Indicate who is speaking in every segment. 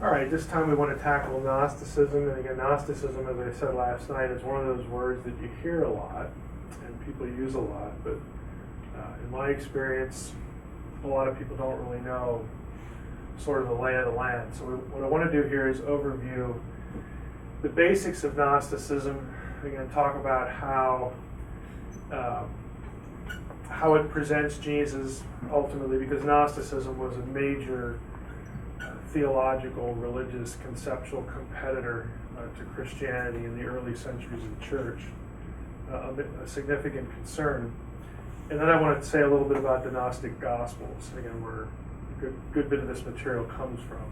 Speaker 1: All right, this time we want to tackle Gnosticism. And again, Gnosticism, as I said last night, is one of those words that you hear a lot and people use a lot. But in my experience, a lot of people don't really know sort of the lay of the land. So what I want to do here is overview the basics of Gnosticism. Again, talk about how it presents Jesus ultimately, because Gnosticism was a major theological, religious, conceptual competitor to Christianity in the early centuries of the church, a significant concern. And then I want to say a little bit about the Gnostic Gospels, again, where a good bit of this material comes from.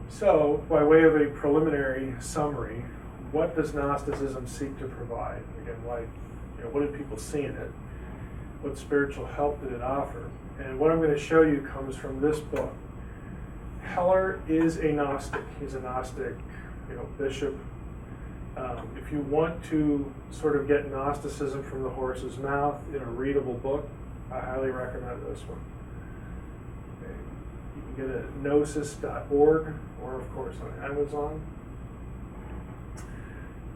Speaker 1: So, by way of a preliminary summary, what does Gnosticism seek to provide? Again, what did people see in it? What spiritual help did it offer? And what I'm going to show you comes from this book. Heller is a Gnostic. He's a Gnostic, bishop. If you want to sort of get Gnosticism from the horse's mouth in a readable book, I highly recommend this one. Okay. You can get it at gnosis.org or, of course, on Amazon.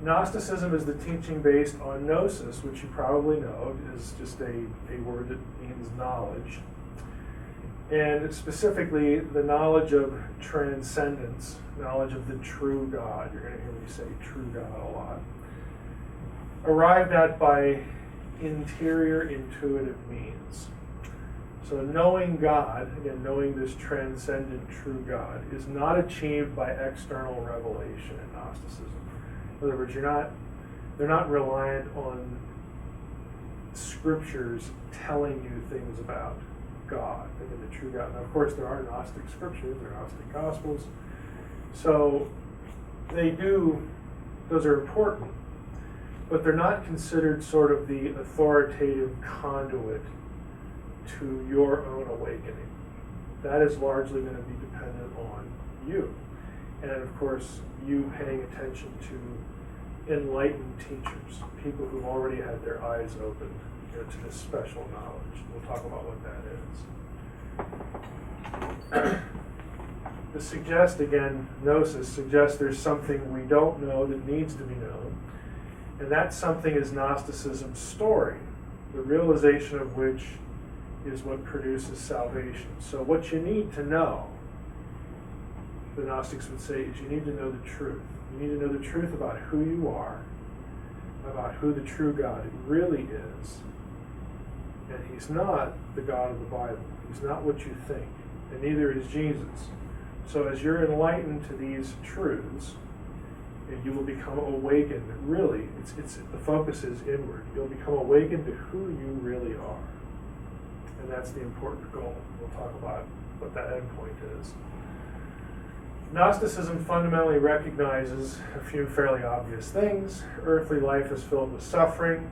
Speaker 1: Gnosticism is the teaching based on gnosis, which you probably know is just a word that means knowledge. And specifically, the knowledge of transcendence, knowledge of the true God. You're going to hear me say true God a lot. Arrived at by interior intuitive means. So knowing God, again, knowing this transcendent true God, is not achieved by external revelation in Gnosticism. In other words, they're not reliant on scriptures telling you things about God, and the true God. Now, of course, there are Gnostic scriptures, there are Gnostic Gospels. So those are important, but they're not considered sort of the authoritative conduit to your own awakening. That is largely going to be dependent on you. And of course, you paying attention to enlightened teachers, people who've already had their eyes opened to this special knowledge. We'll talk about what that is. To suggest, again, gnosis suggests there's something we don't know that needs to be known, and that something is Gnosticism's story, the realization of which is what produces salvation. So what you need to know, the Gnostics would say, is you need to know the truth. You need to know the truth about who you are, about who the true God really is. And he's not the God of the Bible. He's not what you think. And neither is Jesus. So as you're enlightened to these truths, and you will become awakened. Really, the focus is inward. You'll become awakened to who you really are. And that's the important goal. We'll talk about what that end point is. Gnosticism fundamentally recognizes a few fairly obvious things. Earthly life is filled with suffering.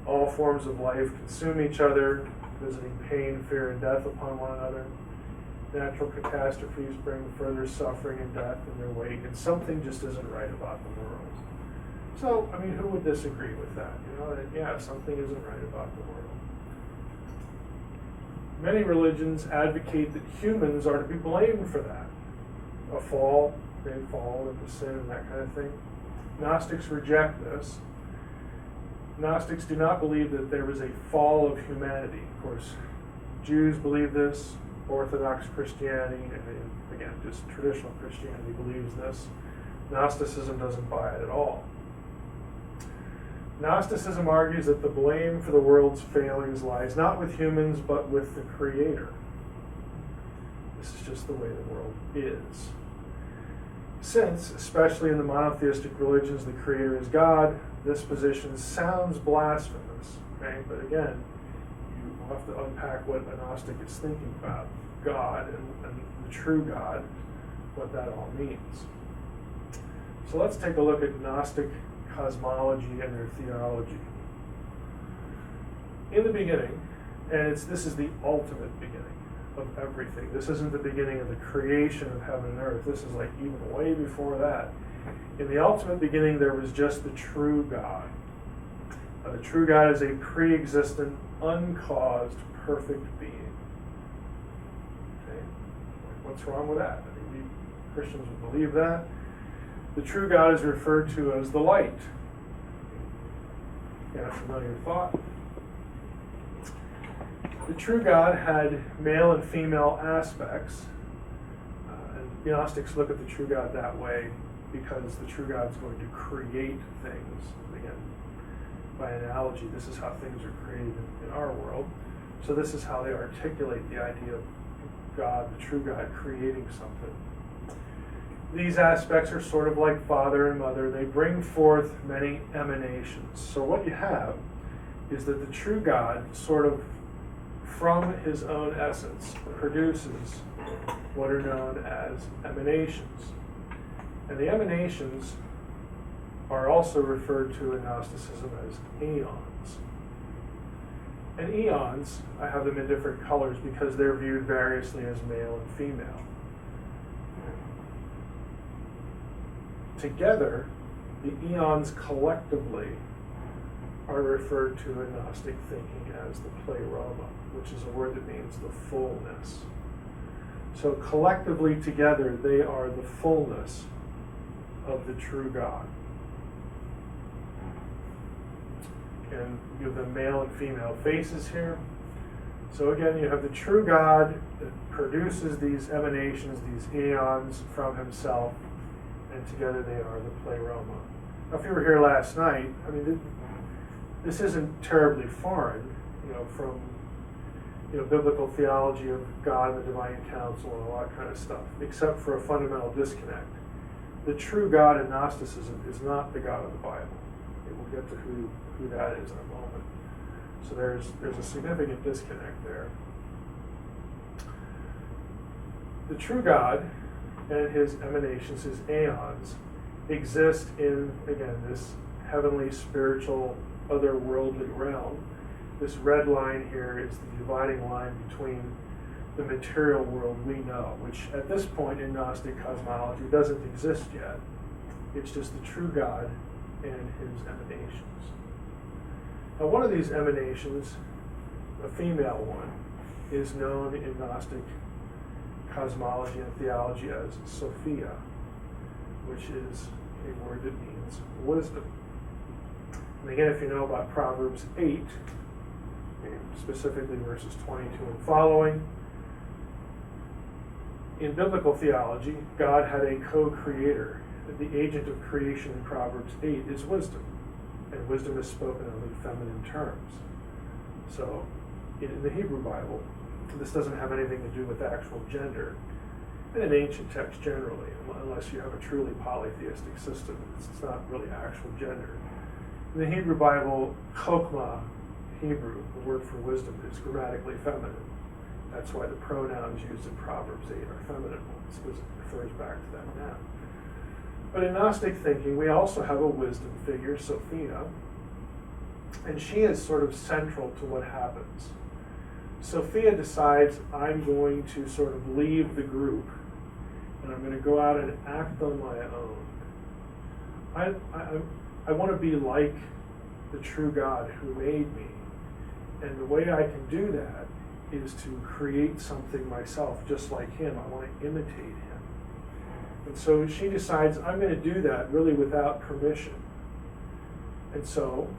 Speaker 1: All forms of life consume each other, visiting pain, fear, and death upon one another. Natural catastrophes bring further suffering and death in their wake, and something just isn't right about the world. So, who would disagree with that? Something isn't right about the world. Many religions advocate that humans are to be blamed for that. A fall, they fall into sin and that kind of thing. Gnostics reject this. Gnostics do not believe that there was a fall of humanity. Of course, Jews believe this, Orthodox Christianity, and again, just traditional Christianity believes this. Gnosticism doesn't buy it at all. Gnosticism argues that the blame for the world's failings lies not with humans, but with the Creator. This is just the way the world is. Since, especially in the monotheistic religions, the Creator is God, this position sounds blasphemous. Okay? But again, you have to unpack what a Gnostic is thinking about God and the true God, what that all means. So let's take a look at Gnostic cosmology and their theology. In the beginning, and this is the ultimate beginning of everything. This isn't the beginning of the creation of heaven and earth. This is like even way before that. In the ultimate beginning, there was just the true God. The true God is a pre-existent, uncaused, perfect being. Okay? What's wrong with that? I mean, we Christians would believe that. The true God is referred to as the light. Again, a familiar thought. The true God had male and female aspects. And Gnostics look at the true God that way because the true God is going to create things. Again, by analogy, this is how things are created in our world. So this is how they articulate the idea of God, the true God, creating something. These aspects are sort of like father and mother. They bring forth many emanations. So what you have is that the true God sort of from his own essence produces what are known as emanations. And the emanations are also referred to in Gnosticism as eons. And eons, I have them in different colors because they're viewed variously as male and female. Together, the eons collectively are referred to in Gnostic thinking as the pleroma, which is a word that means the fullness. So collectively together, they are the fullness of the true God. And give them male and female faces here. So again, you have the true God that produces these emanations, these eons from himself, and together they are the pleroma. Now, if you were here last night, I mean, this isn't terribly foreign, from biblical theology of God and the divine counsel and all that kind of stuff, except for a fundamental disconnect. The true God in Gnosticism is not the God of the Bible. We'll get to who that is in a moment. So there's a significant disconnect there. The true God and his emanations, his aeons, exist in, again, this heavenly, spiritual, otherworldly realm. This red line here is the dividing line between the material world we know, which at this point in Gnostic cosmology doesn't exist yet. It's just the true God and his emanations. Now, one of these emanations, a female one, is known in Gnostic cosmology and theology as Sophia, which is a word that means wisdom. And again, if you know about Proverbs 8, specifically verses 22 and following, in biblical theology, God had a co-creator. The agent of creation in Proverbs 8 is wisdom, and wisdom is spoken of in feminine terms. So, in the Hebrew Bible, this doesn't have anything to do with actual gender. In an ancient text generally, unless you have a truly polytheistic system, it's not really actual gender. In the Hebrew Bible, chokmah, Hebrew, the word for wisdom, is grammatically feminine. That's why the pronouns used in Proverbs 8 are feminine ones, because it refers back to that now. But in Gnostic thinking, we also have a wisdom figure, Sophia, and she is sort of central to what happens. Sophia decides, I'm going to sort of leave the group, and I'm going to go out and act on my own. I want to be like the true God who made me. And the way I can do that is to create something myself, just like him. I want to imitate him. And so she decides, I'm going to do that really without permission. And so...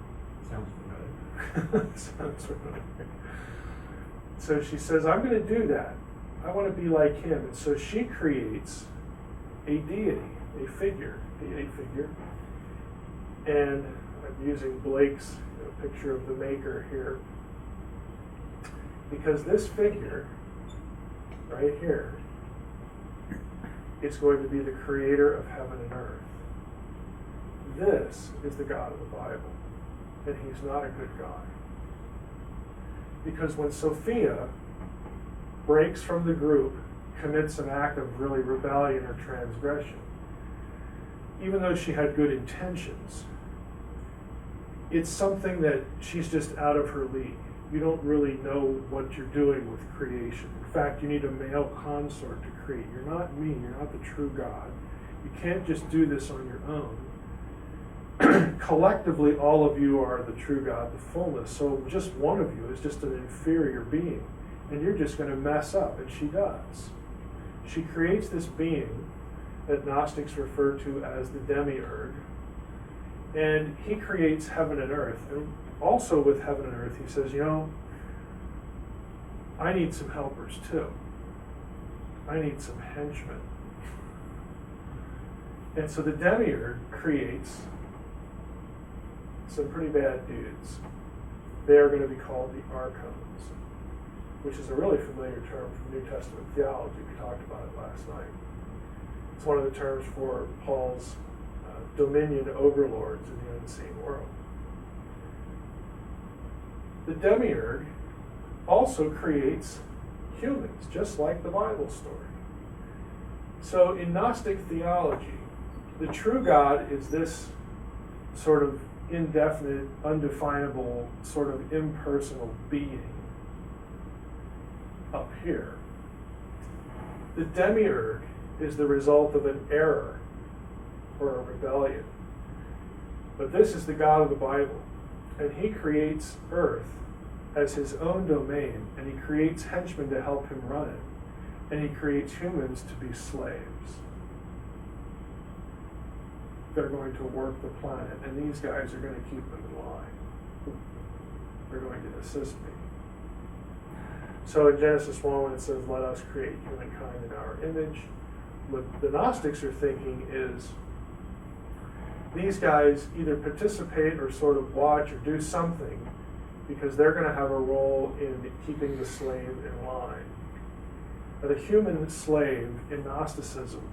Speaker 2: Sounds familiar.
Speaker 1: Sounds familiar. So she says, I'm going to do that. I want to be like him. And so she creates a deity, a deity figure. And I'm using Blake's picture of the maker here. Because this figure, right here, is going to be the creator of heaven and earth. This is the God of the Bible. And he's not a good God. Because when Sophia breaks from the group, commits an act of really rebellion or transgression, even though she had good intentions, it's something that she's just out of her league. You don't really know what you're doing with creation. In fact, you need a male consort to create. You're not me, you're not the true God. You can't just do this on your own. Collectively, all of you are the true God, the fullness. So just one of you is just an inferior being. And you're just going to mess up, and she does. she creates this being that Gnostics refer to as the demiurge, and he creates heaven and earth. And also with heaven and earth, he says, I need some helpers too. I need some henchmen. And so the demiurge creates some pretty bad dudes. They are going to be called the archons, which is a really familiar term from New Testament theology. We talked about it last night. It's one of the terms for Paul's dominion overlords in the unseen world. The demiurge also creates humans, just like the Bible story. So in Gnostic theology, the true God is this sort of indefinite, undefinable, sort of impersonal being up here. The demiurge is the result of an error or a rebellion. But this is the God of the Bible, and he creates earth as his own domain, and he creates henchmen to help him run it, and he creates humans to be slaves. They're going to work the planet, and these guys are going to keep them in line. They're going to assist me. So in Genesis 1, when it says, let us create humankind in our image, what the Gnostics are thinking is these guys either participate or sort of watch or do something because they're going to have a role in keeping the slave in line. Now, the human slave in Gnosticism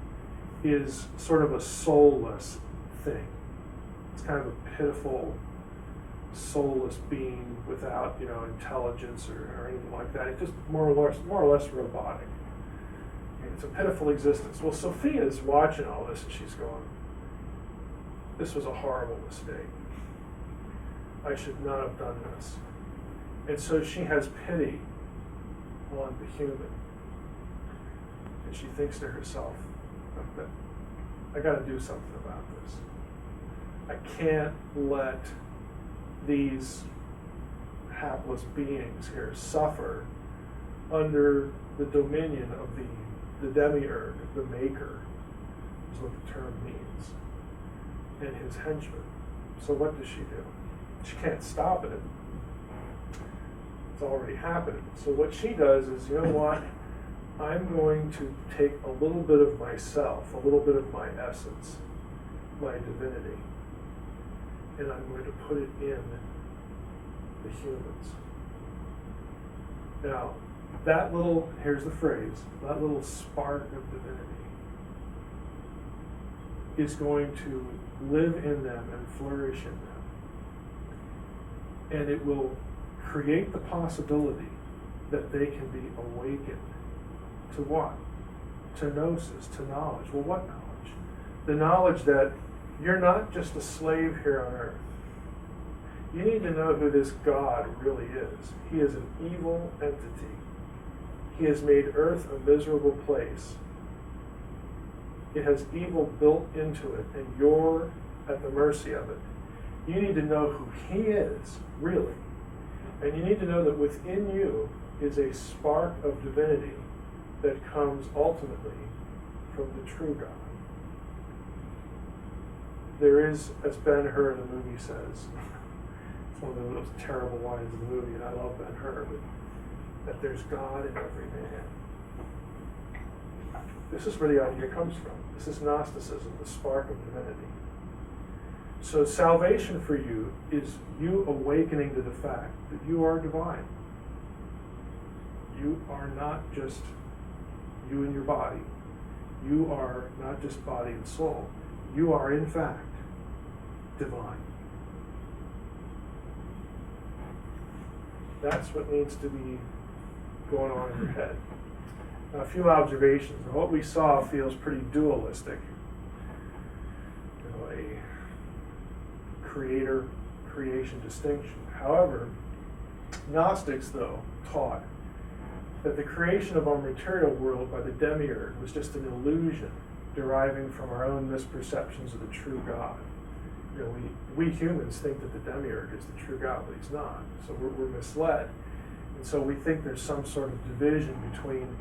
Speaker 1: is sort of a soulless thing. It's kind of a pitiful, soulless being without, intelligence or anything like that. It's just more or less robotic. It's a pitiful existence. Well, Sophia's watching all this and she's going, this was a horrible mistake. I should not have done this. And so she has pity on the human. And she thinks to herself, I got to do something about this. I can't let these hapless beings here suffer under the dominion of the demiurge, the maker, is what the term means, and his henchmen. So what does she do? She can't stop it. It's already happened. So what she does is, I'm going to take a little bit of myself, a little bit of my essence, my divinity, and I'm going to put it in the humans. Now, here's the phrase, that little spark of divinity is going to live in them and flourish in them. And it will create the possibility that they can be awakened to what? To gnosis, to knowledge. Well, what knowledge? The knowledge that you're not just a slave here on earth. You need to know who this God really is. He is an evil entity. He has made earth a miserable place. It has evil built into it, and you're at the mercy of it. You need to know who he is, really. And you need to know that within you is a spark of divinity that comes ultimately from the true God. There is, as Ben-Hur in the movie says, it's one of those terrible lines in the movie, and I love Ben-Hur, but that there's God in every man. This is where the idea comes from. This is Gnosticism, the spark of divinity. So salvation for you is you awakening to the fact that you are divine. You are not just you and your body. You are not just body and soul. You are, in fact, divine. That's what needs to be going on in your head. Now, a few observations. What we saw feels pretty dualistic. A creator-creation distinction. However, Gnostics, though, taught that the creation of our material world by the demiurge was just an illusion deriving from our own misperceptions of the true God. We humans think that the demiurge is the true God, but he's not. So we're misled. And so we think there's some sort of division between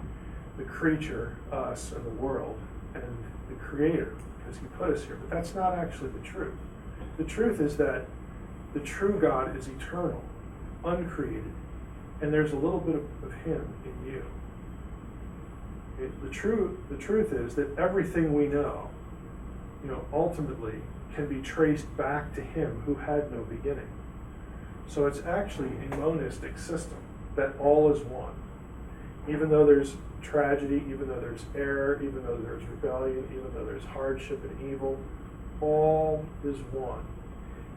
Speaker 1: the creature, us, and the world, and the Creator, because He put us here. But that's not actually the truth. The truth is that the true God is eternal, uncreated, and there's a little bit of Him in you. The truth is that everything we know, ultimately can be traced back to Him who had no beginning. So it's actually a monistic system that all is one. Even though there's tragedy, even though there's error, even though there's rebellion, even though there's hardship and evil, all is one.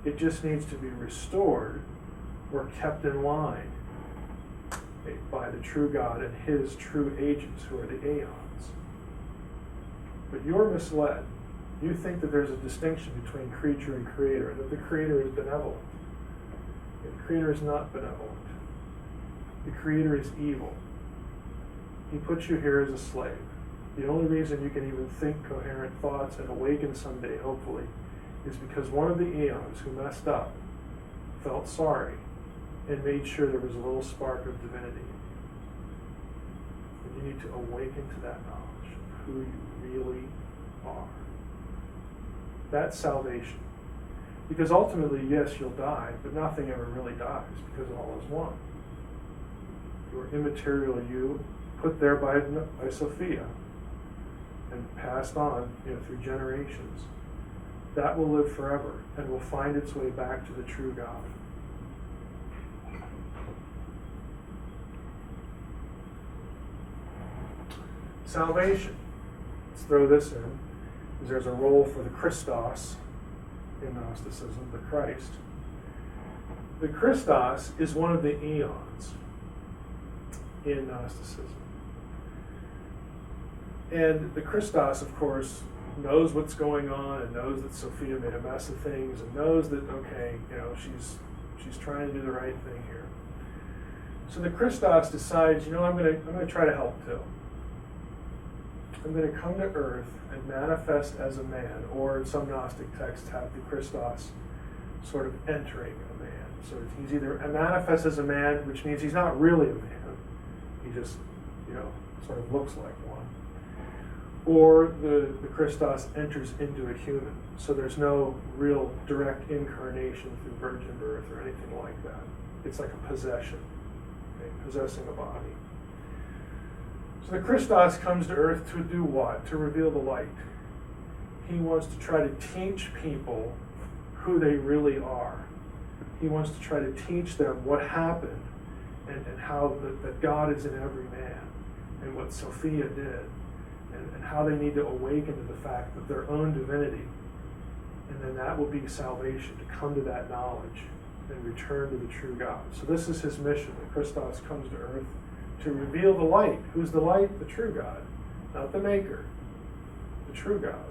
Speaker 1: It just needs to be restored or kept in line by the true God and His true agents, who are the aeons. But you're misled. You think that there's a distinction between creature and Creator, and that the Creator is benevolent. The Creator is not benevolent. The Creator is evil. He puts you here as a slave. The only reason you can even think coherent thoughts and awaken someday, hopefully, is because one of the eons who messed up felt sorry and made sure there was a little spark of divinity in you. And you need to awaken to that knowledge of who you really are. That's salvation. Because ultimately, yes, you'll die, but nothing ever really dies, because all is one. Your immaterial you, put there by Sophia, and passed on through generations, that will live forever and will find its way back to the true God. Salvation. Let's throw this in, because there's a role for the Christos in Gnosticism, the Christ. The Christos is one of the eons in Gnosticism. And the Christos, of course, knows what's going on and knows that Sophia made a mess of things and knows that, okay, she's trying to do the right thing here. So the Christos decides, I'm going to try to help too. I'm going to come to earth and manifest as a man, or some Gnostic texts have the Christos sort of entering a man. So he's either manifests as a man, which means he's not really a man. He just, sort of looks like one. Or the Christos enters into a human. So there's no real direct incarnation through virgin birth or anything like that. It's like a possession, possessing a body. So the Christos comes to earth to do what? To reveal the light. He wants to try to teach people who they really are. He wants to try to teach them what happened and how that God is in every man, and what Sophia did, and how they need to awaken to the fact of their own divinity. And then that will be salvation, to come to that knowledge and return to the true God. So this is his mission. The Christos comes to earth to reveal the light. Who's the light? The true God, not the maker, the true God.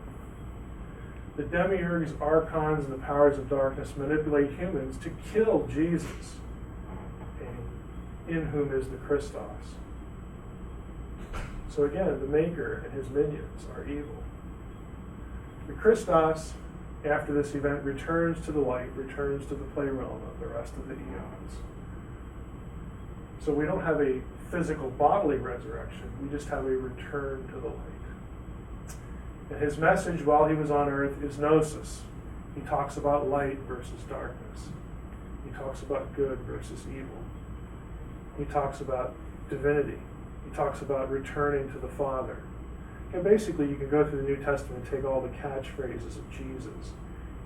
Speaker 1: The demiurges, archons, and the powers of darkness manipulate humans to kill Jesus, in whom is the Christos. So again, the maker and his minions are evil. The Christos, after this event, returns to the light, returns to the play realm of the rest of the eons. So we don't have a physical bodily resurrection, we just have a return to the light. And his message while he was on earth is gnosis. He talks about light versus darkness. He talks about good versus evil. He talks about divinity. He talks about returning to the Father. And basically, you can go through the New Testament and take all the catchphrases of Jesus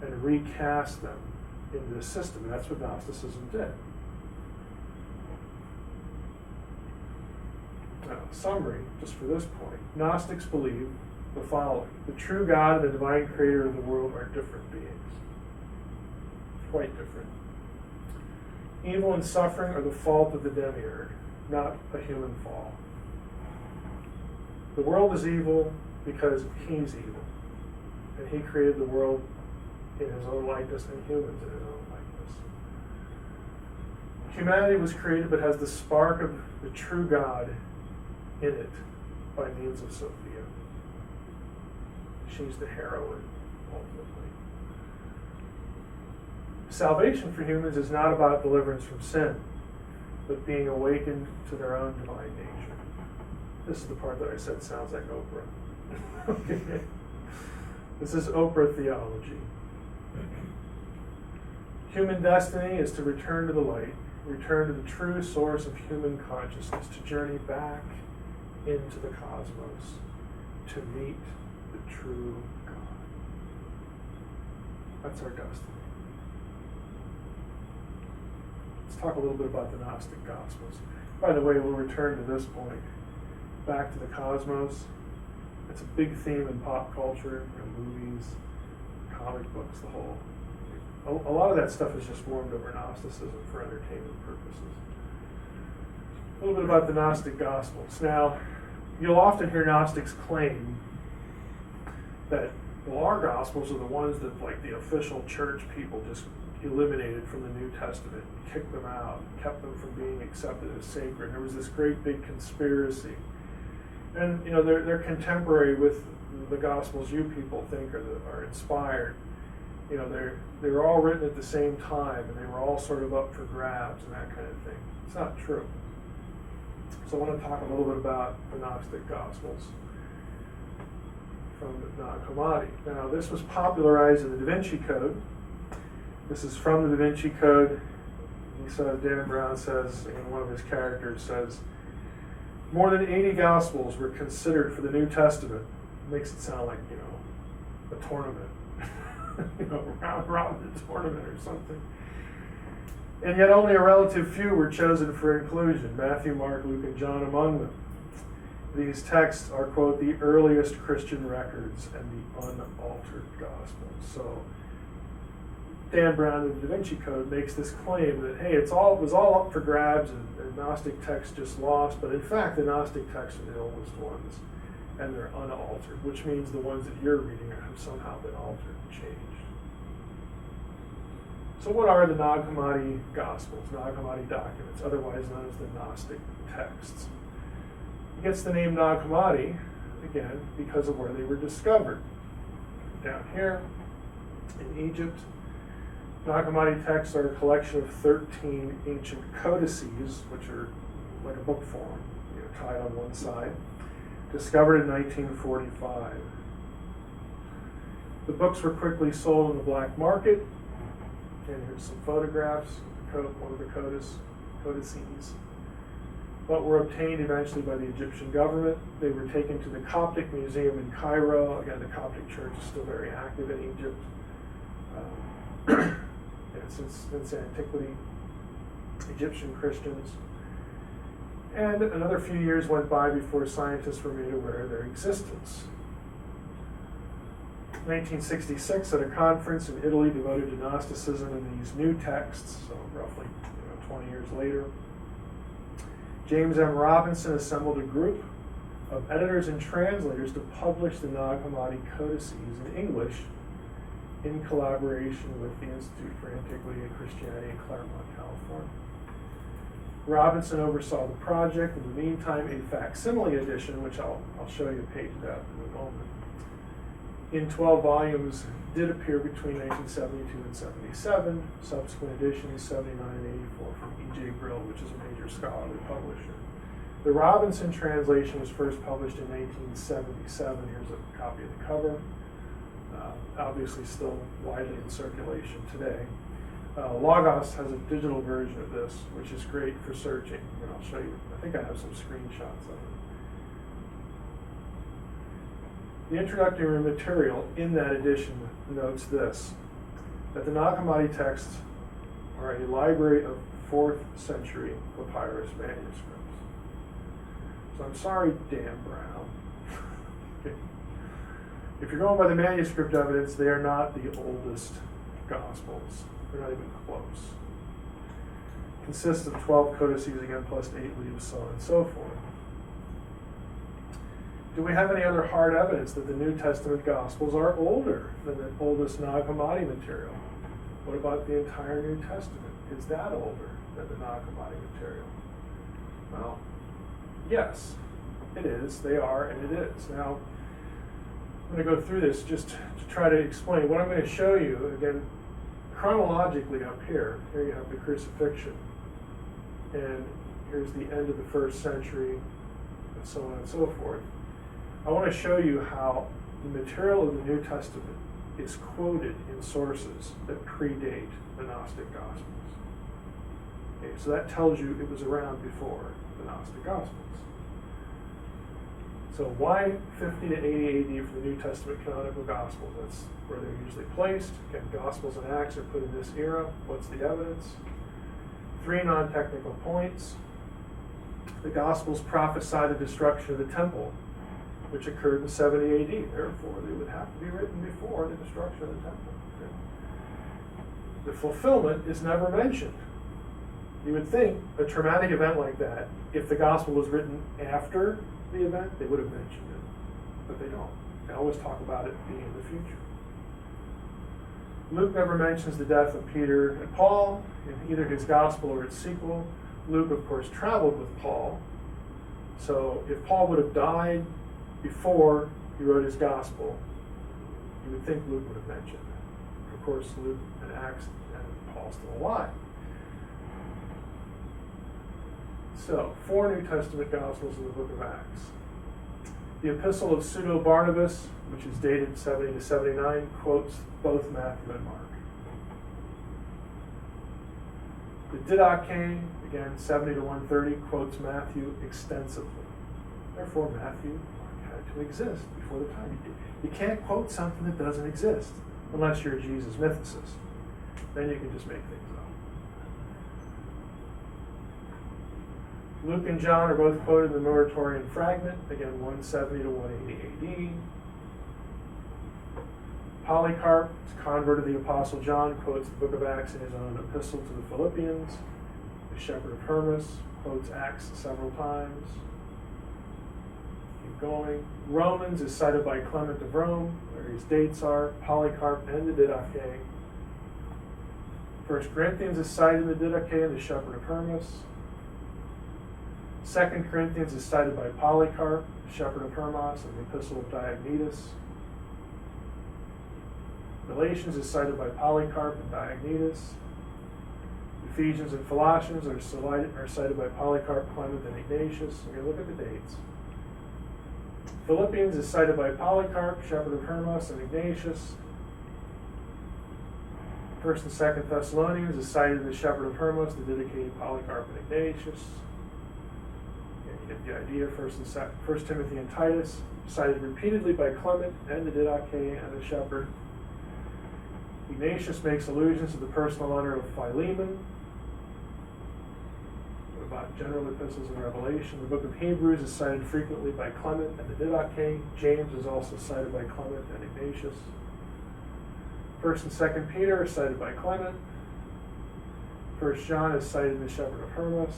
Speaker 1: and recast them into the system. And that's what Gnosticism did. Now, summary, just for this point. Gnostics believe the following. The true God and the divine creator of the world are different beings. Quite different. Evil and suffering are the fault of the demiurge, not a human fall. The world is evil because he's evil. And he created the world in his own likeness and humans in his own likeness. Humanity was created but has the spark of the true God in it by means of Sophia. She's the heroine, ultimately. Salvation for humans is not about deliverance from sin, but being awakened to their own divine nature. This is the part that I said sounds like Oprah. Okay. This is Oprah theology. Human destiny is to return to the light, return to the true source of human consciousness, to journey back into the cosmos, to meet the true God. That's our destiny. Let's talk a little bit about the Gnostic Gospels. By the way, we'll return to this point, back to the cosmos. It's a big theme in pop culture, movies, comic books, the whole. A lot of that stuff is just formed over Gnosticism for entertainment purposes. A little bit about the Gnostic Gospels. Now, you'll often hear Gnostics claim that, well, our Gospels are the ones that, like, the official church people just eliminated from the New Testament, kicked them out, kept them from being accepted as sacred. There was this great big conspiracy. And, you know, they're contemporary with the Gospels you people think are inspired. You know, they were all written at the same time, and they were all sort of up for grabs and that kind of thing. It's not true. So I want to talk a little bit about the Gnostic Gospels from Nag Hammadi. Now, this was popularized in the Da Vinci Code. This is from the Da Vinci Code. He says, Dan Brown says, and one of his characters says, more than 80 Gospels were considered for the New Testament. It makes it sound like, you know, a tournament. You know, round robin tournament or something. And yet only a relative few were chosen for inclusion, Matthew, Mark, Luke, and John among them. These texts are, quote, the earliest Christian records and the unaltered Gospels. So Dan Brown of the Da Vinci Code makes this claim that, hey, it was all up for grabs and Gnostic texts just lost, but in fact the Gnostic texts are the oldest ones and they're unaltered, which means the ones that you're reading have somehow been altered and changed. So what are the Nag Hammadi Gospels, Nag Hammadi documents, otherwise known as the Gnostic texts? It gets the name Nag Hammadi, again, because of where they were discovered. Down here in Egypt, Nag Hammadi texts are a collection of 13 ancient codices, which are like a book form, you know, tied on one side, discovered in 1945. The books were quickly sold in the black market, and here's some photographs of one of the codices, but were obtained eventually by the Egyptian government. They were taken to the Coptic Museum in Cairo. Again, the Coptic Church is still very active in Egypt. And since antiquity, Egyptian Christians. And another few years went by before scientists were made aware of their existence. 1966, at a conference in Italy devoted to Gnosticism and these new texts, so roughly 20 years later, James M. Robinson assembled a group of editors and translators to publish the Nag Hammadi codices in English in collaboration with the Institute for Antiquity and Christianity in Claremont, California. Robinson oversaw the project. In the meantime, a facsimile edition, which I'll show you paged out in a moment, in 12 volumes did appear between 1972 and 77, subsequent editions 79 and 84 from E.J. Brill, which is a major scholarly publisher. The Robinson translation was first published in 1977. Here's a copy of the cover. Obviously still widely in circulation today. Logos has a digital version of this, which is great for searching, and I'll show you. I think I have some screenshots of it. The introductory material in that edition notes this, that the Nag Hammadi texts are a library of 4th century papyrus manuscripts. So I'm sorry, Dan Brown. If you're going by the manuscript evidence, they are not the oldest Gospels. They're not even close. Consists of 12 codices again, plus 8 leaves, so on and so forth. Do we have any other hard evidence that the New Testament Gospels are older than the oldest Nag Hammadi material? What about the entire New Testament? Is that older than the Nag Hammadi material? Well, yes, it is. They are, and it is. Now, I'm going to go through this just to try to explain. What I'm going to show you, again, chronologically up here you have the crucifixion, and here's the end of the 1st century, and so on and so forth. I want to show you how the material of the New Testament is quoted in sources that predate the Gnostic Gospels. Okay, so that tells you it was around before the Gnostic Gospels. So why 50 to 80 AD for the New Testament canonical Gospels? That's where they're usually placed. Again, Gospels and Acts are put in this era. What's the evidence? 3 non-technical points. The Gospels prophesy the destruction of the temple, which occurred in 70 AD. Therefore, they would have to be written before the destruction of the temple. Okay. The fulfillment is never mentioned. You would think a traumatic event like that, if the Gospel was written after the event, they would have mentioned it. But they don't. They always talk about it being in the future. Luke never mentions the death of Peter and Paul in either his Gospel or its sequel. Luke, of course, traveled with Paul. So if Paul would have died before he wrote his Gospel, you would think Luke would have mentioned it. Of course, Luke and Acts and Paul's still alive. So, 4 New Testament Gospels in the book of Acts. The Epistle of Pseudo-Barnabas, which is dated 70 to 79, quotes both Matthew and Mark. The Didache, again, 70 to 130, quotes Matthew extensively. Therefore, Matthew and Mark had to exist before the time. You can't quote something that doesn't exist unless you're a Jesus mythicist. Then you can just make things up. Luke and John are both quoted in the Muratorian fragment, again 170 to 180 AD. Polycarp, convert of the Apostle John, quotes the book of Acts in his own epistle to the Philippians. The shepherd of Hermas quotes Acts several times. Keep going. Romans is cited by Clement of Rome, where his dates are Polycarp and the Didache. 1 Corinthians is cited in the Didache and the shepherd of Hermas. 2 Corinthians is cited by Polycarp, shepherd of Hermas, and the epistle of Diognetus. Galatians is cited by Polycarp and Diognetus. Ephesians and Colossians are cited by Polycarp, Clement, and Ignatius. We're going to look at the dates. Philippians is cited by Polycarp, shepherd of Hermas, and Ignatius. 1 and 2 Thessalonians is cited in the shepherd of Hermas, the dedicated Polycarp, and Ignatius. You get the idea. 1 Timothy and Titus, cited repeatedly by Clement and the Didache and the shepherd. Ignatius makes allusions to the personal honor of Philemon. What about general epistles and Revelation? The book of Hebrews is cited frequently by Clement and the Didache. James is also cited by Clement and Ignatius. 1 and 2 Peter are cited by Clement. 1 John is cited in the shepherd of Hermas.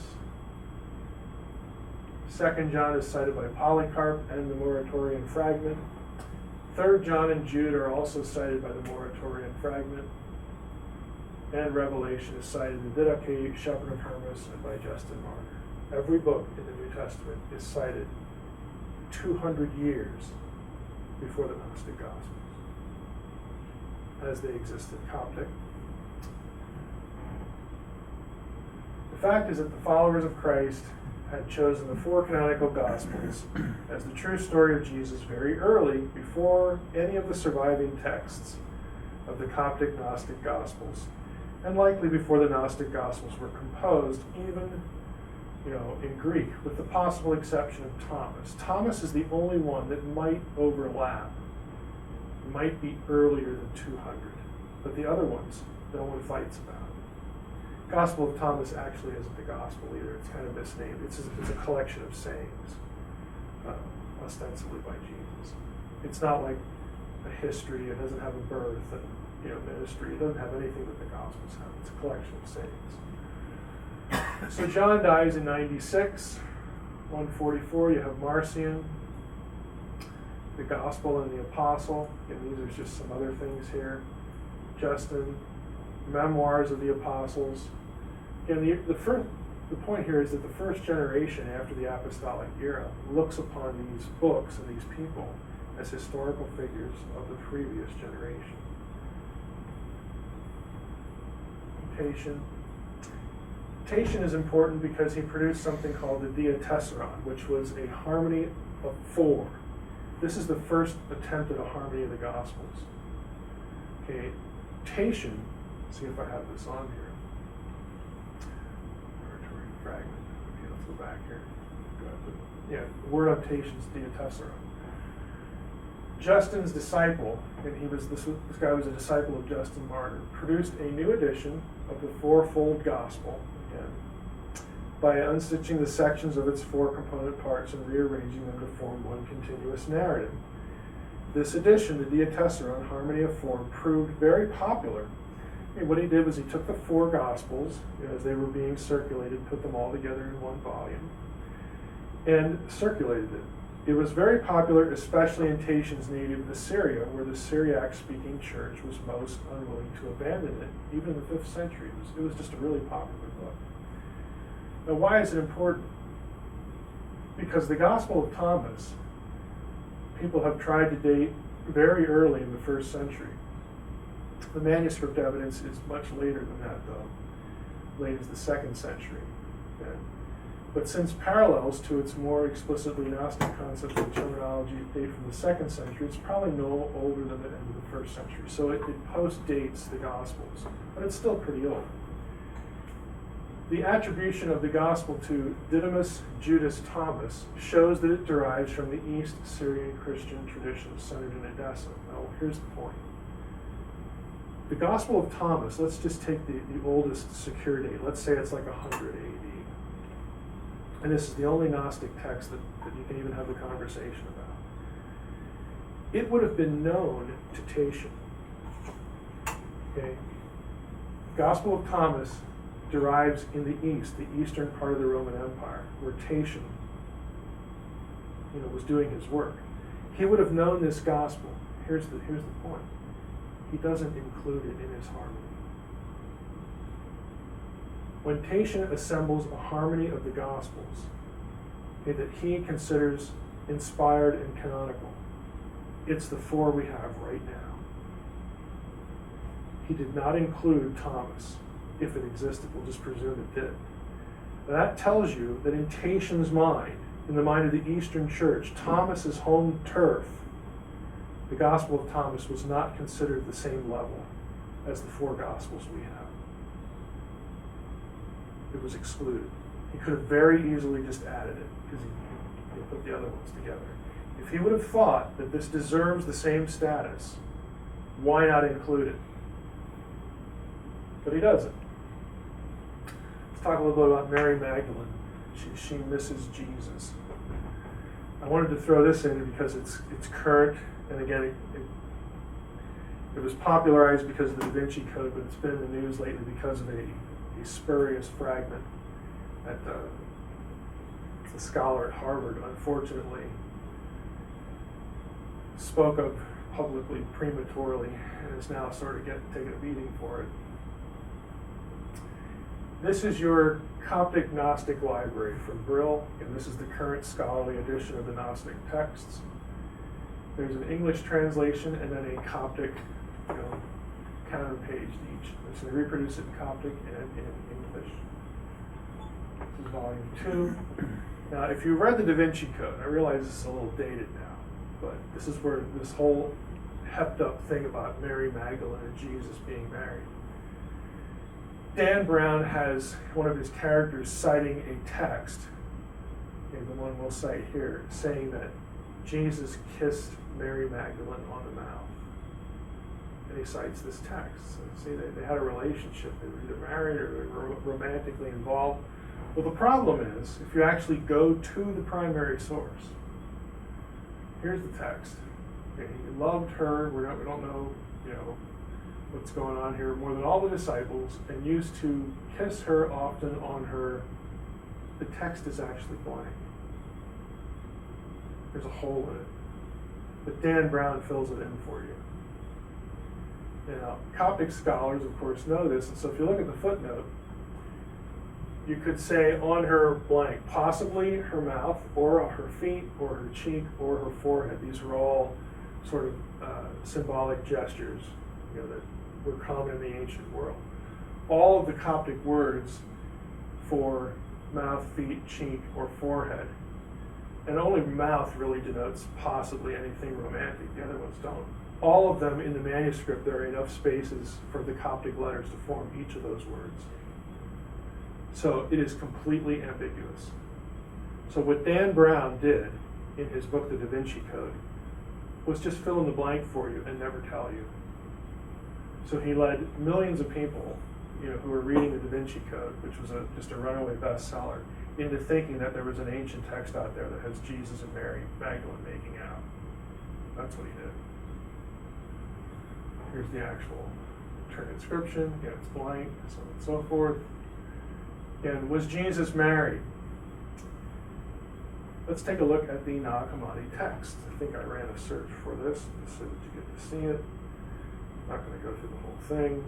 Speaker 1: 2 John is cited by Polycarp and the Muratorian fragment. 3 John and Jude are also cited by the Muratorian fragment. And Revelation is cited in the Didache, shepherd of Hermas, and by Justin Martyr. Every book in the New Testament is cited 200 years before the Gnostic Gospels, as they exist in Coptic. The fact is that the followers of Christ had chosen the 4 canonical Gospels as the true story of Jesus very early, before any of the surviving texts of the Coptic Gnostic Gospels, and likely before the Gnostic Gospels were composed, even in Greek, with the possible exception of Thomas. Thomas is the only one that might overlap, might be earlier than 200, but the other ones, no one fights about. Gospel of Thomas actually isn't the gospel either. It's kind of misnamed. It's a collection of sayings, ostensibly by Jesus. It's not like a history. It doesn't have a birth and ministry. It doesn't have anything that the Gospels have. It's a collection of sayings. So John dies in 96. 144, you have Marcion, the Gospel and the Apostle. And these are just some other things here. Justin, Memoirs of the Apostles. And the point here is that the first generation after the apostolic era looks upon these books and these people as historical figures of the previous generation. Notation. Tatian is important because he produced something called the diatessaron, which was a harmony of four. This is the first attempt at a harmony of the Gospels. Okay, Tatian, let's see if I have this on here. Oratory fragment. Okay, let's go back here. Yeah, the word on Tatian's diatessaron. Justin's disciple, and this guy was a disciple of Justin Martyr, produced a new edition of the fourfold gospel, again, by unstitching the sections of its four component parts and rearranging them to form one continuous narrative. This edition, the diatessaron, Harmony of Form, proved very popular. And what he did was he took the four gospels, as they were being circulated, put them all together in one volume, and circulated it. It was very popular, especially in Tatian's native Assyria, where the Syriac-speaking church was most unwilling to abandon it. Even in the 5th century, it was just a really popular book. Now, why is it important? Because the Gospel of Thomas, people have tried to date very early in the 1st century. The manuscript evidence is much later than that, though, late as the 2nd century. Okay? But since parallels to its more explicitly Gnostic concepts and terminology date from the 2nd century, it's probably no older than the end of the 1st century. So it post-dates the Gospels, but it's still pretty old. The attribution of the Gospel to Didymus Judas Thomas shows that it derives from the East Syrian Christian tradition centered in Edessa. Now, here's the point. The Gospel of Thomas, let's just take the oldest secure date. Let's say it's like 100 AD. And this is the only Gnostic text that you can even have a conversation about. It would have been known to Tatian. Okay? Gospel of Thomas derives in the East, the eastern part of the Roman Empire, where Tatian, was doing his work. He would have known this gospel. Here's the point. He doesn't include it in his harmony. When Tatian assembles a harmony of the Gospels, that he considers inspired and canonical, it's the four we have right now. He did not include Thomas. If it existed, we'll just presume it did. That tells you that in Tatian's mind, in the mind of the Eastern Church, Thomas's home turf, the Gospel of Thomas was not considered the same level as the four Gospels we have. It was excluded. He could have very easily just added it because he put the other ones together. If he would have thought that this deserves the same status, why not include it? But he doesn't. Let's talk a little bit about Mary Magdalene. She misses Jesus. I wanted to throw this in because it's current, and again, it was popularized because of the Da Vinci Code, but it's been in the news lately because of a spurious fragment that the scholar at Harvard, unfortunately, spoke of publicly prematurely and is now sort of taking a beating for it. This is your Coptic Gnostic library from Brill, and this is the current scholarly edition of the Gnostic texts. There's an English translation and then a Coptic counter page each. So they reproduce it in Coptic and in English. This is volume 2. Now, if you read the Da Vinci Code, I realize this is a little dated now, but this is where this whole hepped up thing about Mary Magdalene and Jesus being married. Dan Brown has one of his characters citing a text, the one we'll cite here, saying that Jesus kissed Mary Magdalene on the mouth. And he cites this text. So see, they had a relationship. They were either married or they were romantically involved. Well, the problem is, if you actually go to the primary source, here's the text. Okay, he loved her. We don't know, what's going on here, more than all the disciples, and used to kiss her often on her. The text is actually blank. There's a hole in it. But Dan Brown fills it in for you. Now, Coptic scholars, of course, know this, and so if you look at the footnote, you could say on her blank, possibly her mouth, or her feet, or her cheek, or her forehead. These were all sort of symbolic gestures, that were common in the ancient world. All of the Coptic words for mouth, feet, cheek, or forehead. And only mouth really denotes possibly anything romantic. The other ones don't. All of them in the manuscript, there are enough spaces for the Coptic letters to form each of those words. So it is completely ambiguous. So what Dan Brown did in his book, The Da Vinci Code, was just fill in the blank for you and never tell you. So he led millions of people, who were reading the Da Vinci Code, which was just a runaway bestseller, into thinking that there was an ancient text out there that has Jesus and Mary Magdalene making out. That's what he did. Here's the actual transcription. Again, it's blank, so on and so forth. And was Jesus married? Let's take a look at the Nag Hammadi text. I think I ran a search for this so that you get to see it. I'm not going to go through the whole thing.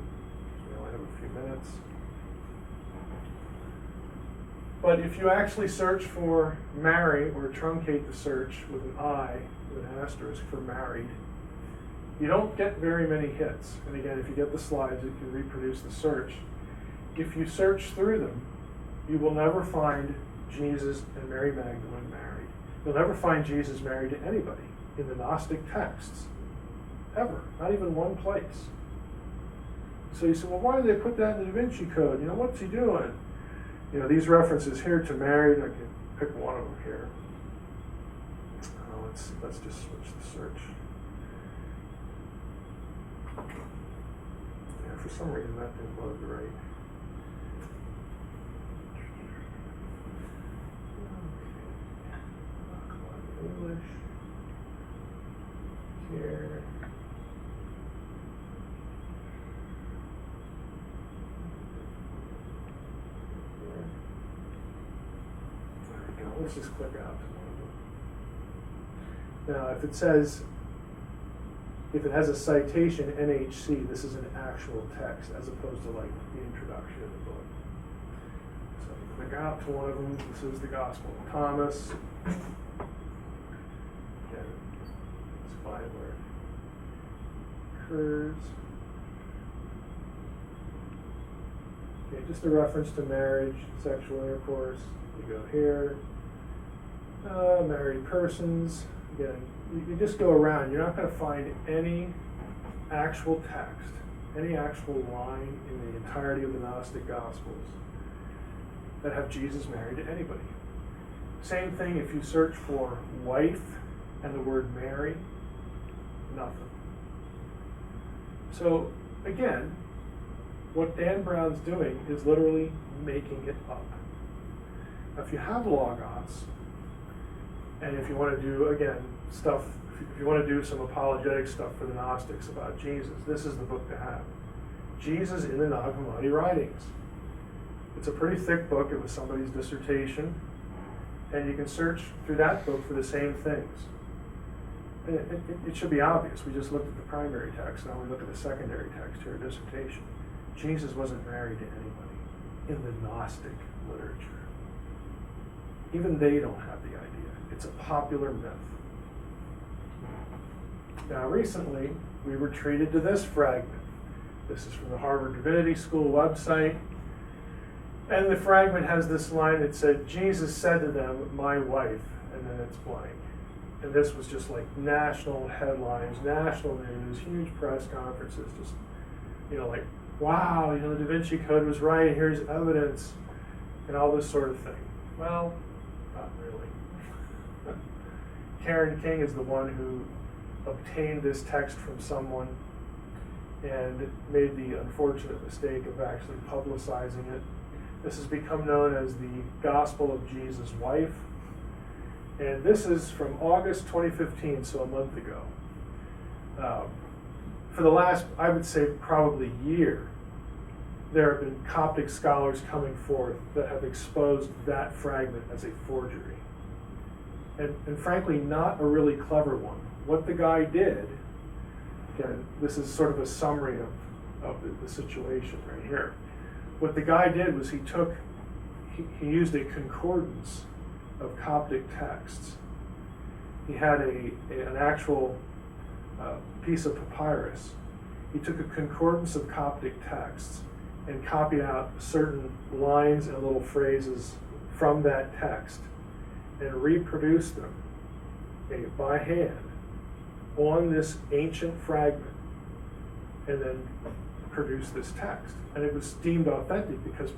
Speaker 1: We only have a few minutes. But if you actually search for marry, or truncate the search with an I, with an asterisk for married, you don't get very many hits. And again, if you get the slides, you can reproduce the search. If you search through them, you will never find Jesus and Mary Magdalene married. You'll never find Jesus married to anybody in the Gnostic texts, ever, not even one place. So you say, well, why did they put that in the Da Vinci Code? What's he doing? These references here to married, I can pick one of them here. Let's just switch the search. Yeah, for some reason that didn't load right. English here. There we go. Let's just click out to one of them. Now, if it has a citation NHC, this is an actual text as opposed to like the introduction of the book. So click out to one of them. This is the Gospel of Thomas. Where it occurs. Okay, just a reference to marriage, sexual intercourse. You go here. Married persons. Again, you just go around. You're not going to find any actual text, any actual line in the entirety of the Gnostic Gospels that have Jesus married to anybody. Same thing if you search for wife and the word Mary. Nothing. So, again, what Dan Brown's doing is literally making it up. Now, if you have Logos, and if you want to do, again, stuff, if you want to do some apologetic stuff for the Gnostics about Jesus, this is the book to have. Jesus in the Nag Hammadi writings. It's a pretty thick book. It was somebody's dissertation. And you can search through that book for the same things. It should be obvious. We just looked at the primary text, now we look at the secondary text here, dissertation. Jesus wasn't married to anybody in the Gnostic literature. Even they don't have the idea. It's a popular myth. Now recently, we were treated to this fragment. This is from the Harvard Divinity School website. And the fragment has this line that said, Jesus said to them, my wife, and then it's blank. And this was just like national headlines, national news, huge press conferences, just, like, wow, the Da Vinci Code was right, here's evidence, and all this sort of thing. Well, not really. Karen King is the one who obtained this text from someone and made the unfortunate mistake of actually publicizing it. This has become known as the Gospel of Jesus' Wife. And this is from August 2015, so a month ago. For the last, I would say, probably year, there have been Coptic scholars coming forth that have exposed that fragment as a forgery. And frankly, not a really clever one. What the guy did, again, this is sort of a summary of the situation right here. What the guy did was he used a concordance of Coptic texts. He had an actual piece of papyrus. He took a concordance of Coptic texts and copied out certain lines and little phrases from that text and reproduced them by hand on this ancient fragment, and then produced this text. And it was deemed authentic because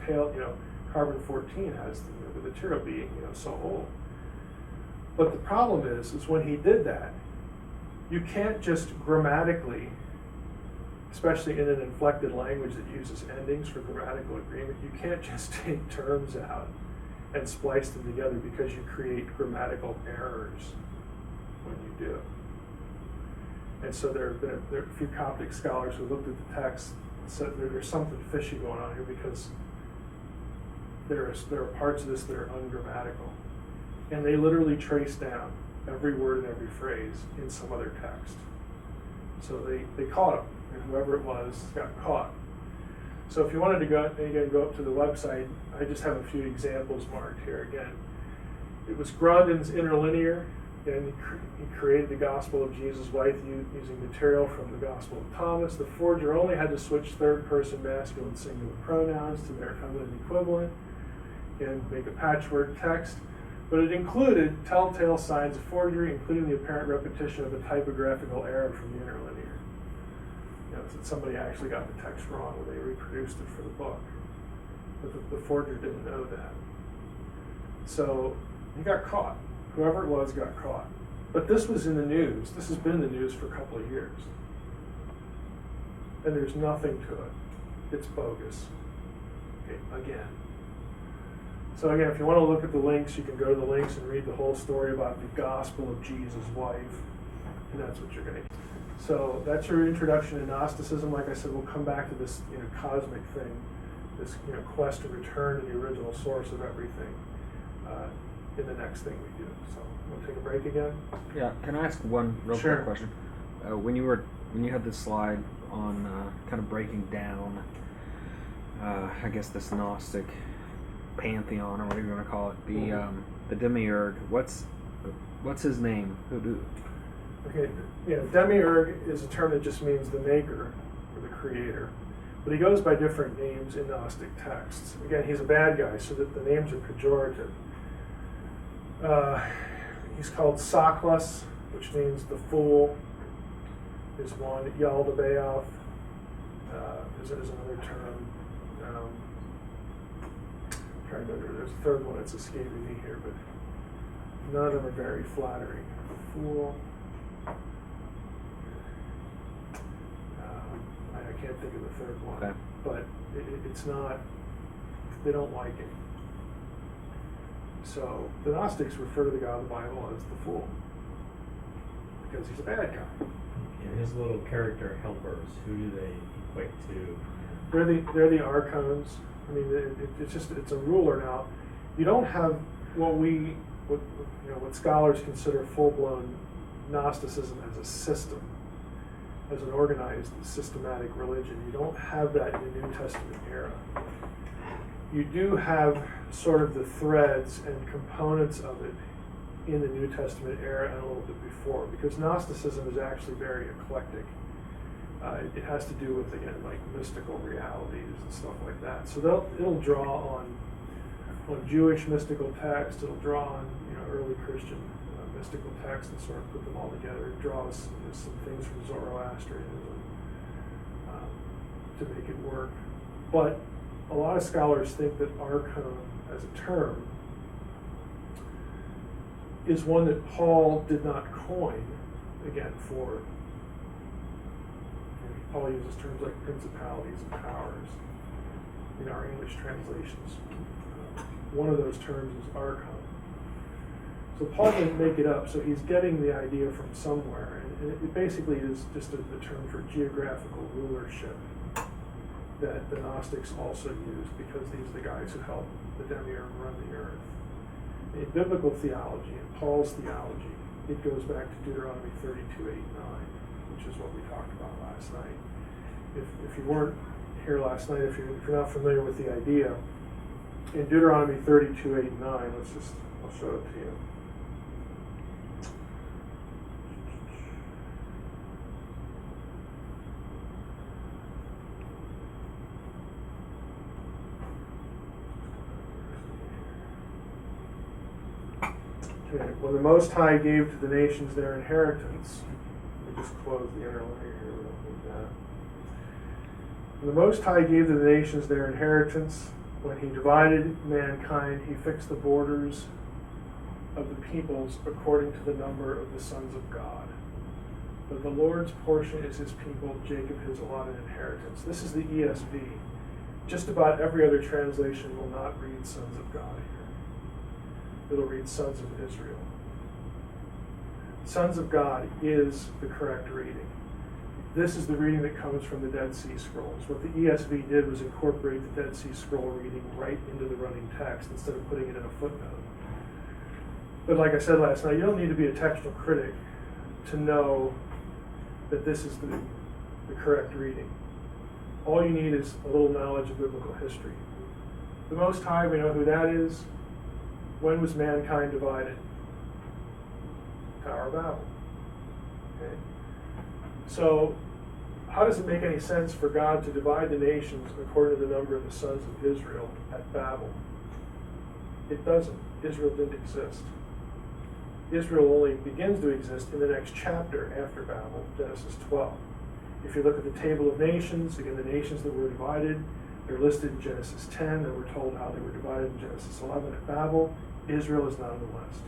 Speaker 1: carbon-14 has the material being so old. But the problem is when he did that, you can't just grammatically, especially in an inflected language that uses endings for grammatical agreement, you can't just take terms out and splice them together because you create grammatical errors when you do. And so there are a few Coptic scholars who looked at the text and said there's something fishy going on here because there are parts of this that are ungrammatical. And they literally trace down every word and every phrase in some other text. So they caught him, and whoever it was got caught. So if you wanted to go up to the website, I just have a few examples marked here again. It was Grondin's interlinear, and he created the Gospel of Jesus' wife using material from the Gospel of Thomas. The forger only had to switch third-person masculine singular pronouns to their feminine equivalent and make a patchwork text. But it included telltale signs of forgery, including the apparent repetition of a typographical error from the interlinear. That somebody actually got the text wrong when they reproduced it for the book. But the forger didn't know that. So he got caught. Whoever it was got caught. But this was in the news. This has been in the news for a couple of years. And there's nothing to it. It's bogus. Okay, again. So again, if you want to look at the links, you can go to the links and read the whole story about the Gospel of Jesus' wife. And that's what you're going to get. So that's your introduction to Gnosticism. Like I said, we'll come back to this cosmic thing, this quest to return to the original source of everything in the next thing we do. So we'll take a break again.
Speaker 3: Yeah, can I ask one real
Speaker 1: Sure.
Speaker 3: quick question? When you had this slide on kind of breaking down, I guess this Gnostic pantheon or whatever you want to call it, the demiurge. What's his name?
Speaker 1: Okay, demiurge is a term that just means the maker or the creator, but he goes by different names in Gnostic texts. Again, he's a bad guy, so that the names are pejorative. He's called Saklas, which means the fool. There's one, Yaldabaoth. There's another term. Trying to remember. There's a third one that's escaping me here, but none of them are very flattering. The fool. I can't think of the third one,
Speaker 3: okay.
Speaker 1: But it's not. They don't like it. So the Gnostics refer to the God of the Bible as the fool because he's a bad guy.
Speaker 2: And his little character helpers, who do they equate to?
Speaker 1: They're the archons. I mean, it's a ruler now. You don't have what scholars consider full-blown Gnosticism as a system, as an organized, systematic religion. You don't have that in the New Testament era. You do have sort of the threads and components of it in the New Testament era and a little bit before, because Gnosticism is actually very eclectic. It has to do with, again, like mystical realities and stuff like that. So it'll draw on Jewish mystical texts. It'll draw on early Christian mystical texts and sort of put them all together. It draws some things from Zoroastrianism to make it work. But a lot of scholars think that archon as a term is one that Paul did not coin, again, for Paul uses terms like principalities and powers in our English translations. One of those terms is archon. So Paul didn't make it up, so he's getting the idea from somewhere. And it basically is just the term for geographical rulership that the Gnostics also used, because these are the guys who help the demiurge run the earth. In biblical theology, in Paul's theology, it goes back to Deuteronomy 32:8-9, which is what we talked about last night. If you weren't here last night, if you're not familiar with the idea, in Deuteronomy 32:8-9, I'll show it to you. Okay, when the Most High gave to the nations their inheritance, let me just close the inner layer here, we don't need that. When the Most High gave to the nations their inheritance, when he divided mankind, he fixed the borders of the peoples according to the number of the sons of God. But the Lord's portion is his people, Jacob his allotted inheritance. This is the ESV. Just about every other translation will not read sons of God here. It'll read sons of Israel. Sons of God is the correct reading. This is the reading that comes from the Dead Sea Scrolls. What the ESV did was incorporate the Dead Sea Scroll reading right into the running text instead of putting it in a footnote. But like I said last night, you don't need to be a textual critic to know that this is the correct reading. All you need is a little knowledge of biblical history. The Most High, we know who that is. When was mankind divided? Tower of Babel. Okay. So, how does it make any sense for God to divide the nations according to the number of the sons of Israel at Babel? It doesn't. Israel didn't exist. Israel only begins to exist in the next chapter after Babel, Genesis 12. If you look at the table of nations, again, the nations that were divided, they're listed in Genesis 10, and we're told how they were divided in Genesis 11 at Babel. Israel is not on the list.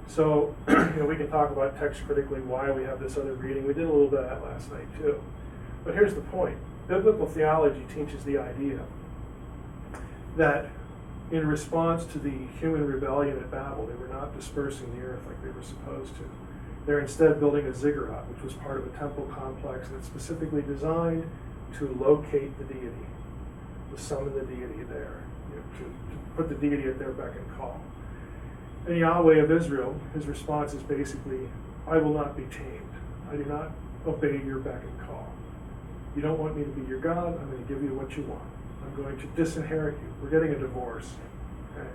Speaker 1: So, we can talk about text critically why we have this other reading. We did a little bit of that last night, too. But here's the point. Biblical theology teaches the idea that in response to the human rebellion at Babel, they were not dispersing the earth like they were supposed to. They're instead building a ziggurat, which was part of a temple complex that's specifically designed to locate the deity, to summon the deity there, to put the deity at their beck and call. And Yahweh of Israel, his response is basically, I will not be tamed. I do not obey your beck and call. You don't want me to be your God, I'm going to give you what you want. I'm going to disinherit you. We're getting a divorce. Okay?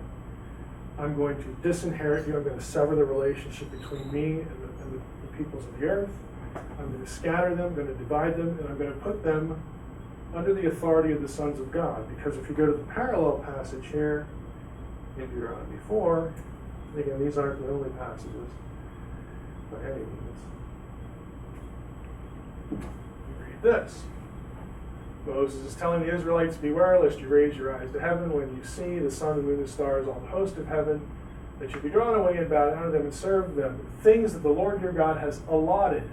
Speaker 1: I'm going to disinherit you. I'm going to sever the relationship between me and the peoples of the earth. I'm going to scatter them, I'm going to divide them, and I'm going to put them under the authority of the sons of God. Because if you go to the parallel passage here, in Deuteronomy 4, again, these aren't the only passages by any means. You read this. Moses is telling the Israelites, beware lest you raise your eyes to heaven when you see the sun, the moon, the stars, all the host of heaven, that you be drawn away and bow down to them and serve them, things that the Lord your God has allotted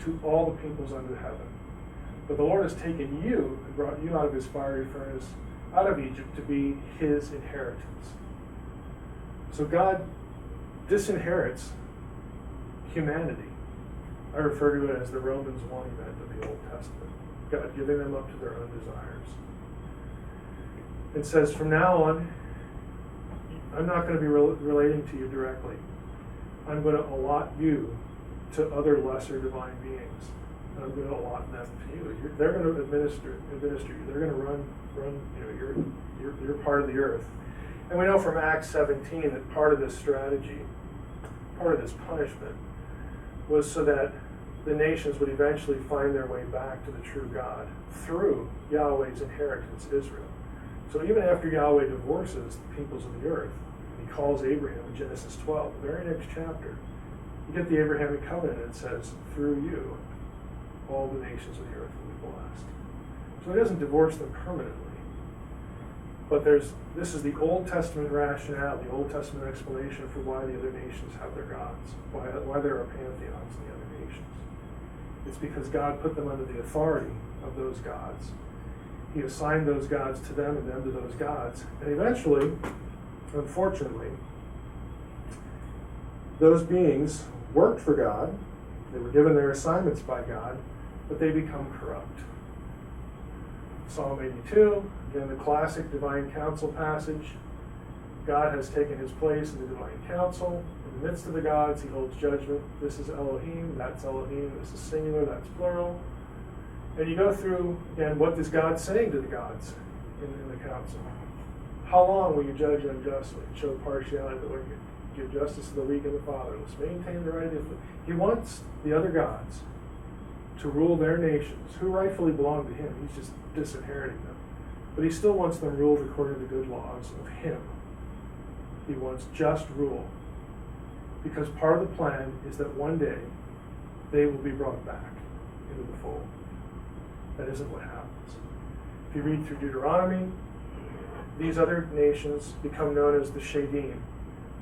Speaker 1: to all the peoples under heaven. But the Lord has taken you and brought you out of his fiery furnace, out of Egypt, to be his inheritance. So God disinherits humanity. I refer to it as the Romans 1 event of the Old Testament. God giving them up to their own desires. It says, from now on, I'm not going to be relating to you directly. I'm going to allot you to other lesser divine beings. And I'm going to allot them to you. They're going to administer you. They're going to run you're part of the earth. And we know from Acts 17 that part of this strategy, part of this punishment, was so that the nations would eventually find their way back to the true God through Yahweh's inheritance, Israel. So even after Yahweh divorces the peoples of the earth, he calls Abraham in Genesis 12, the very next chapter, you get the Abrahamic covenant and it says, through you, all the nations of the earth will be blessed. So he doesn't divorce them permanently. But this is the Old Testament rationale, the Old Testament explanation for why the other nations have their gods, why there are pantheons in the other nations. It's because God put them under the authority of those gods. He assigned those gods to them and them to those gods. And eventually, unfortunately, those beings worked for God. They were given their assignments by God, but they become corrupt. Psalm 82, again, the classic divine council passage. God has taken his place in the divine council. In the midst of the gods, he holds judgment. This is Elohim, that's Elohim, this is singular, that's plural. And you go through, again, what is God saying to the gods in the council? How long will you judge unjustly and show partiality to the wicked? Give justice to the weak and the fatherless. Maintain the right of the afflicted. He wants the other gods to rule their nations, who rightfully belong to him. He's just disinheriting them. But he still wants them ruled according to the good laws of him. He wants just rule. because part of the plan is that one day they will be brought back into the fold. That isn't what happens. If you read through Deuteronomy, these other nations become known as the Shadim,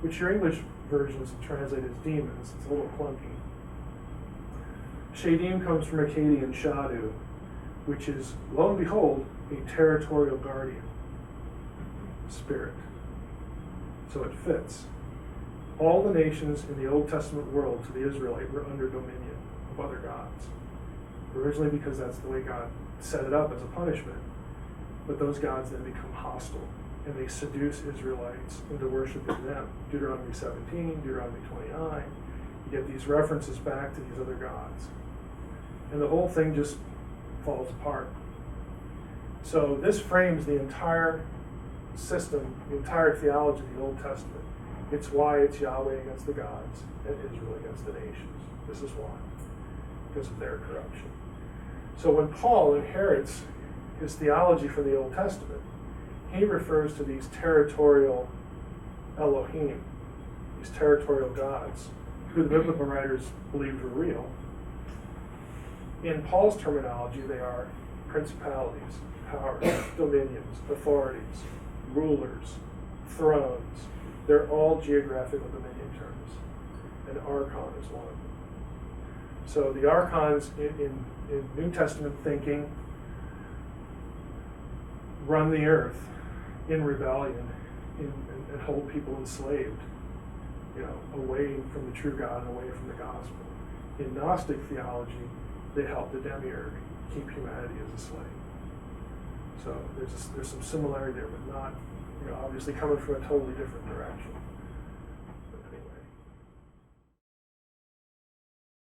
Speaker 1: which your English versions translate as demons. It's a little clunky. Shadim comes from Akkadian Shadu, which is, lo and behold, a territorial guardian spirit. So it fits. All the nations in the Old Testament world to the Israelite were under dominion of other gods. Originally because that's the way God set it up as a punishment. But those gods then become hostile, and they seduce Israelites into worshiping them. Deuteronomy 17, Deuteronomy 29, you get these references back to these other gods. And the whole thing just falls apart. So this frames the entire system, the entire theology of the Old Testament. It's why it's Yahweh against the gods and Israel against the nations. This is why, because of their corruption. So when Paul inherits his theology from the Old Testament, he refers to these territorial Elohim, these territorial gods, who the biblical writers believed were real. In Paul's terminology, they are principalities, powers, dominions, authorities, rulers, thrones. They're all geographical dominion terms, and archon is one of them. So the archons in New Testament thinking run the earth in rebellion and hold people enslaved, away from the true God and away from the gospel. In Gnostic theology, they help the demiurge keep humanity as a slave. So there's some similarity there, but not, obviously coming from a totally different direction.